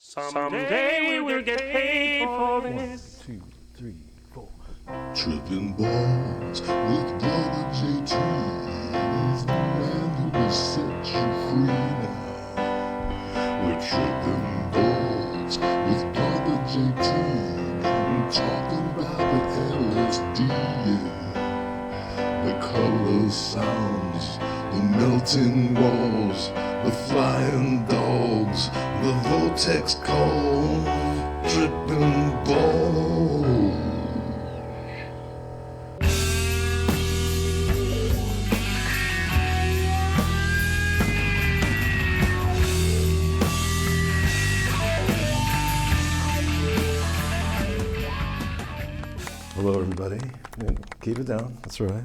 Someday we will get paid for this. 1, 2, 3, 4. Trippin balls with brother JT. He's the man who will set you free now. We're trippin balls with brother JT. We're talking about the LSD, yeah. The colors, sounds, the melting walls, the flying dogs, the vortex cold, trippin balls. Hello, everybody. Keep it down. That's right.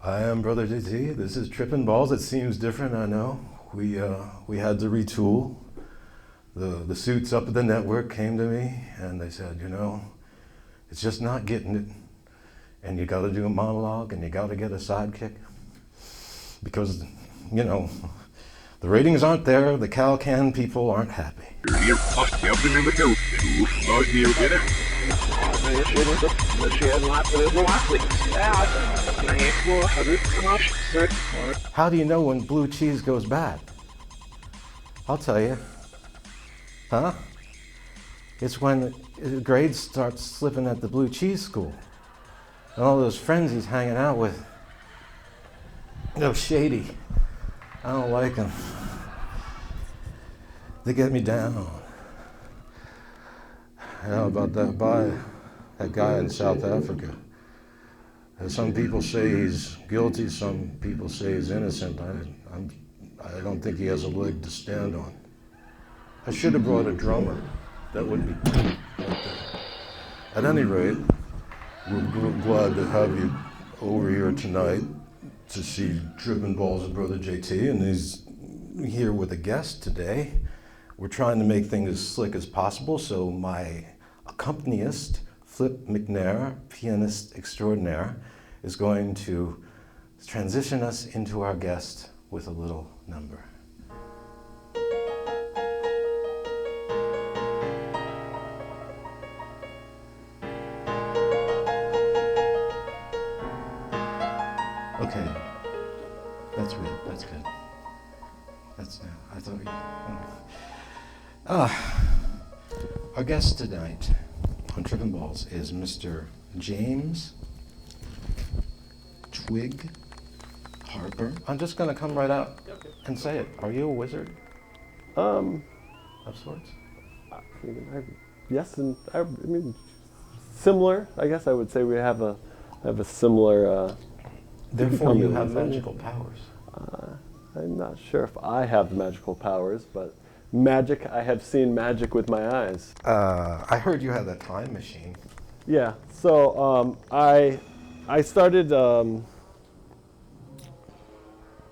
I am Brother JT. This is Trippin Balls. It seems different, I know. We had to retool. The suits up at the network came to me and they said, you know, it's just not getting it. And you got to do a monologue and you got to get a sidekick because, you know, the ratings aren't there. The Cal-Can people aren't happy. How do you know when blue cheese goes bad? I'll tell you. Huh? It's when grades start slipping at the blue cheese school. And all those friends he's hanging out with, they're shady. I don't like them. They get me down. How about that guy in South Africa? Some people say he's guilty, some people say he's innocent. I don't think he has a leg to stand on. I should have brought a drummer. That would be like that. At any rate, we're glad to have you over here tonight to see Trippin Balls with Brother JT, and he's here with a guest today. We're trying to make things as slick as possible, so my accompanist, Flip McNair, pianist extraordinare, is going to transition us into our guest with a little number. Okay, that's good, that's good. That's now, I thought our guest tonight on Trippin Balls is Mr. James Twig Harper. I'm just gonna come right out and say it. Are you a wizard? Of sorts? Yes, and I mean, similar. I guess I would say we have a similar. Therefore, you have magical powers. I'm not sure if I have the magical powers, but magic. I have seen magic with my eyes. I heard you had that time machine. Yeah. So I started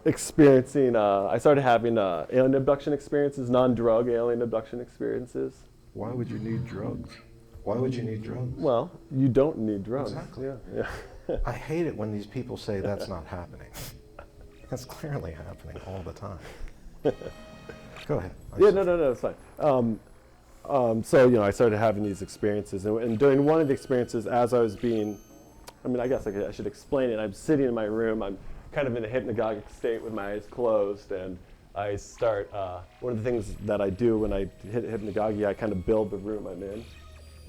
experiencing. I started having alien abduction experiences, non-drug alien abduction experiences. Why would you need drugs? Why would you need drugs? Well, you don't need drugs. Exactly. Yeah. I hate it when these people say that's not happening. That's clearly happening all the time. Go ahead. No, it's fine. So, you know, I started having these experiences, and during one of the experiences, as I was being, I guess I should explain it. I'm sitting in my room. I'm kind of in a hypnagogic state with my eyes closed, and I start, one of the things that I do when I hit hypnagogia, I kind of build the room I'm in.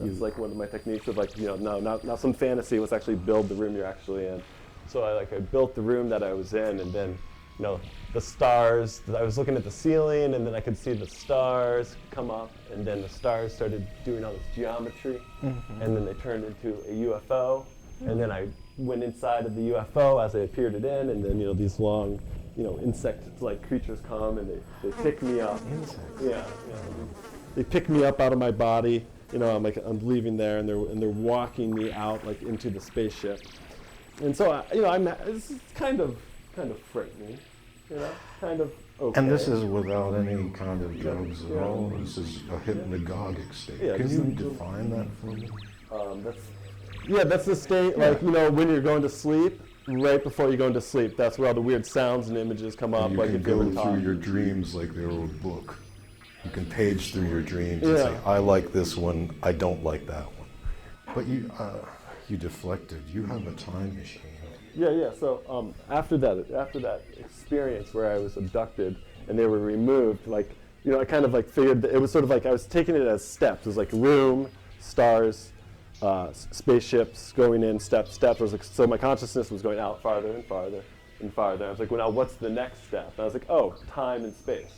It's like one of my techniques of like, you know, not some fantasy, let's actually build the room you're actually in. So I built the room that I was in, and then, you know, the stars, I was looking at the ceiling, and then I could see the stars come up, and then the stars started doing all this geometry, and then they turned into a UFO, and then I went inside of the UFO as I appeared it in, and then, you know, these long, you know, insect-like creatures come, and they pick me up. Insects? Yeah. They pick me up out of my body. You know, I'm leaving there, and they're walking me out like into the spaceship, and so this is kind of frightening, you know, kind of okay. And this is without any kind of drugs at all. This is a hypnagogic state. Yeah, Can you define that for me? That's the state, like, you know, when you're going to sleep, right before you go into sleep. That's where all the weird sounds and images come up. And you can go through your dreams like they're a book. You can page through your dreams and say, I like this one, I don't like that one. But you deflected. You have a time machine. Yeah. So after that experience where I was abducted and they were removed, like, you know, I kind of like figured that it was sort of like I was taking it as steps. It was like room, stars, spaceships, going in, steps. It was like, so my consciousness was going out farther and farther and farther. I was like, well, now what's the next step? And I was like, oh, time and space.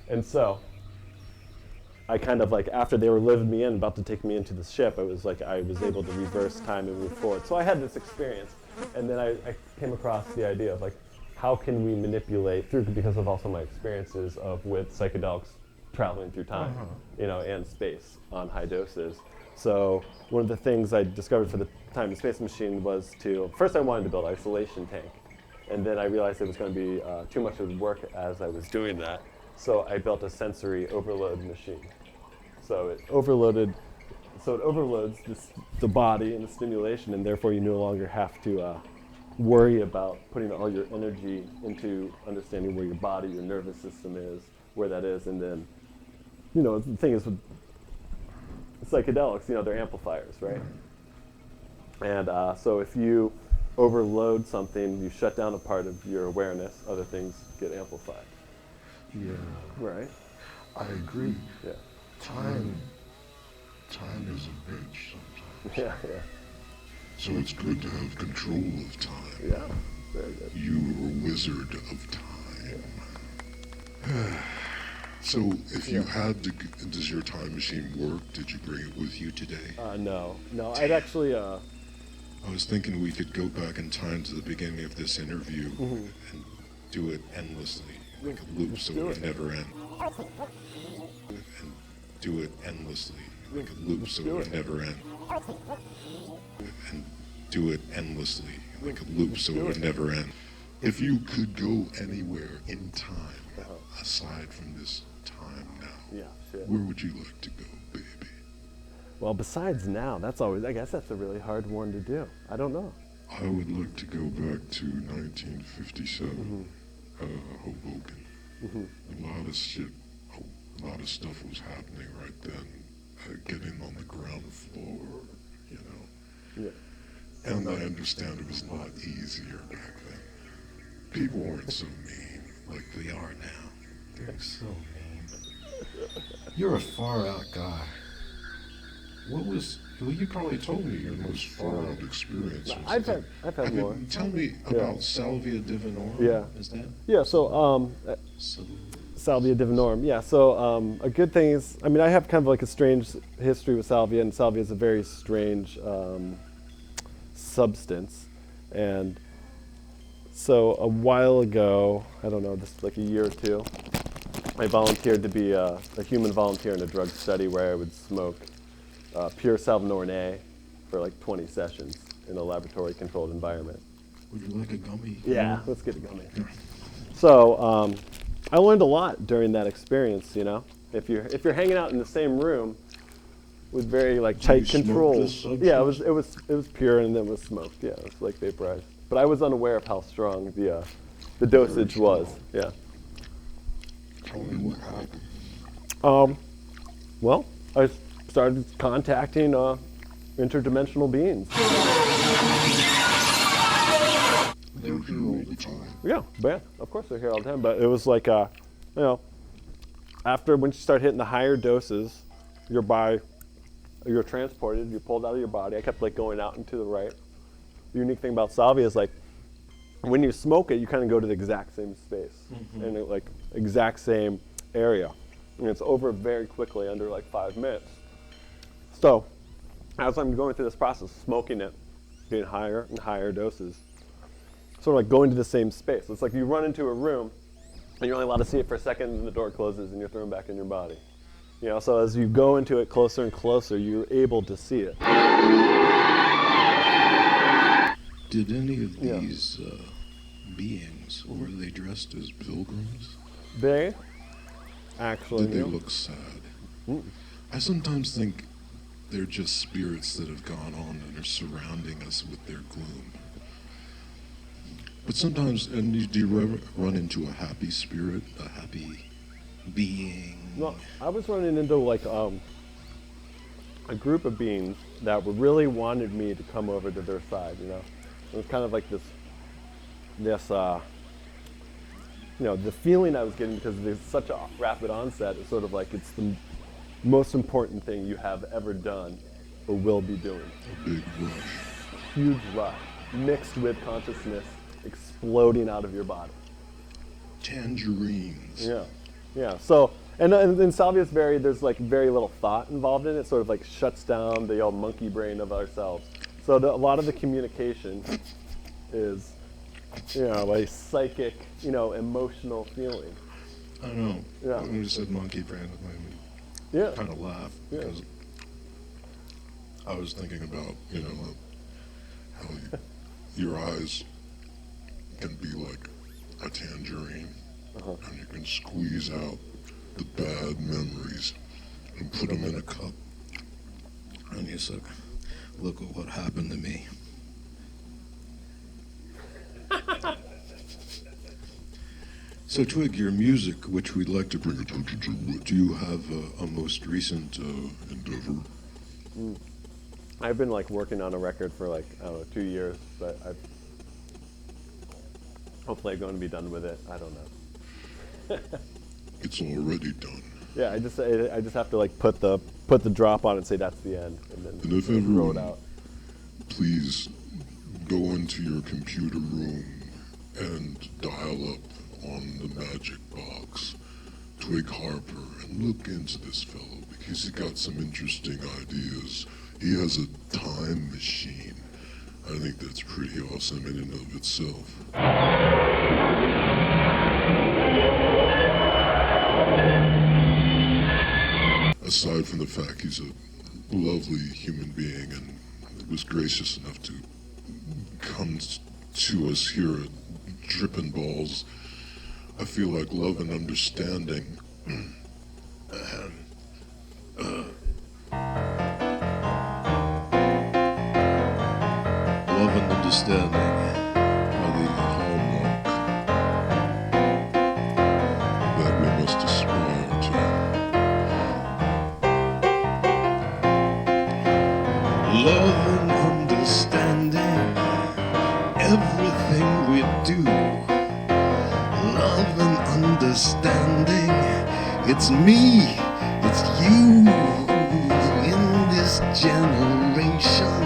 And so I kind of like, after they were lifting me in, about to take me into the ship, I was like, I was able to reverse time and move forward. So I had this experience, and then I came across the idea of like, how can we manipulate through, because of also my experiences with psychedelics traveling through time, you know, and space on high doses. So one of the things I discovered for the time and space machine was first I wanted to build an isolation tank, and then I realized it was going to be too much of work as I was doing that. So I built a sensory overload machine. So it overloads the body and the stimulation, and therefore you no longer have to worry about putting all your energy into understanding where your body, your nervous system is, where that is. And then, you know, the thing is with psychedelics, you know, they're amplifiers, right? And so if you overload something, you shut down a part of your awareness, other things get amplified. Yeah. Right? I agree. Yeah. Time is a bitch sometimes. Yeah. So it's good to have control of time. Yeah. Very good. You are a wizard of time. So if you had to, does your time machine work? Did you bring it with you today? No. I'd actually. I was thinking we could go back in time to the beginning of this interview and do it endlessly, like a loop, so it would never end. And do it endlessly, like a loop, so it would never end. And do it endlessly, like a loop, so it would never end. If you could go anywhere in time, aside from this time now, where would you like to go, baby? Well, besides now, I guess that's a really hard one to do. I don't know. I would like to go back to 1957, Hoboken. A lot of shit, a lot of stuff was happening right then, getting on the ground floor, you know. Yeah. And I understand it was a lot easier back then. People weren't so mean like they are now. They're so mean. You're a far out guy. Well, you probably told me your most far out experience. I've had more. Tell me about Salvia divinorum. Yeah. Is that? Yeah. So Salvia divinorum. Yeah. So a good thing is, I mean, I have kind of like a strange history with salvia, and salvia is a very strange substance. And so a while ago, I don't know, just like a year or two, I volunteered to be a human volunteer in a drug study where I would smoke pure Svelteness for like 20 sessions in a laboratory-controlled environment. Would you like a gummy? Yeah, let's get a gummy. So I learned a lot during that experience. You know, if you're hanging out in the same room with very like tight controls. Yeah, it was pure and then it was smoked. Yeah, it was like vaporized. But I was unaware of how strong the dosage was. Yeah. Tell me what happened. Well, I started contacting interdimensional beings. They're here all the time. Yeah, of course they're here all the time. But it was like, you know, once you start hitting the higher doses, you're transported, you're pulled out of your body. I kept like going out and to the right. The unique thing about salvia is like, when you smoke it, you kind of go to the exact same space and like exact same area. And it's over very quickly, under like 5 minutes. So, as I'm going through this process, smoking it, getting higher and higher doses, sort of like going to the same space. It's like you run into a room, and you're only allowed to see it for a second, and the door closes, and you're thrown back in your body. You know, so as you go into it closer and closer, you're able to see it. Did any of these beings, were they dressed as pilgrims? They actually. Did they look sad? I sometimes think they're just spirits that have gone on and are surrounding us with their gloom. But sometimes, and do you ever run into a happy spirit, a happy being? Well, I was running into like a group of beings that really wanted me to come over to their side. You know, it was kind of like this, you know, the feeling I was getting because there's such a rapid onset. It's sort of like it's the most important thing you have ever done or will be doing. A big rush. Huge rush, mixed with consciousness exploding out of your body. Tangerines. Yeah, yeah. So, and Salvia's there's like very little thought involved in it. Sort of like shuts down the old monkey brain of ourselves. So a lot of the communication is, you know, like psychic, you know, emotional feeling. I know. Yeah. When you said monkey brain, it made me Yeah. kind of laugh because I was thinking about, you know, how your eyes can be like a tangerine, and you can squeeze out the bad memories and put them in a cup. And you said, look at what happened to me. So Twig, your music, which we'd like to bring attention to, do you have a most recent endeavor? I've been like working on a record for like, I don't know, 2 years, but hopefully I'm going to be done with it. I don't know. It's already done. Yeah, I just have to like put the drop on it and say that's the end, and then And if throw it everyone, out. please go into your computer room and dial up on the magic box Twig Harper and look into this fellow because he got some interesting ideas. He has a time machine. I think that's pretty awesome in and of itself. Aside from the fact he's a lovely human being and was gracious enough to come to us here at Trippin Balls, I feel like love and understanding love and understanding are the hallmark that we must aspire to. Love and understanding everything we do. Love and understanding, it's me, it's you. In this generation,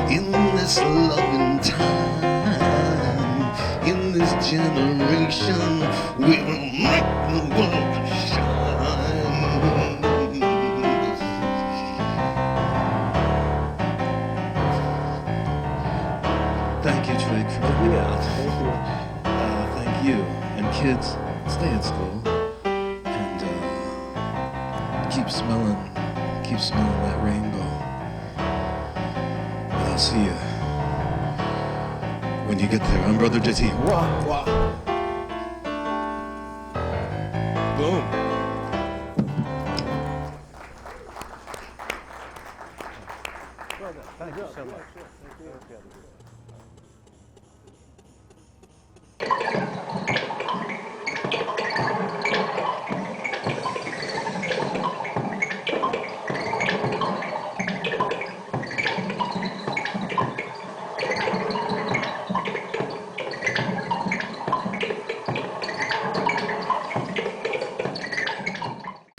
in this loving time, in this generation, we will make the world shine. Thank you, Twig, for coming out. Thank you. Thank you. And kids, stay in school and keep smelling that rainbow. And I'll see you when you get there. I'm Brother Ditty. Wah, wah. Boom. Thank you so much.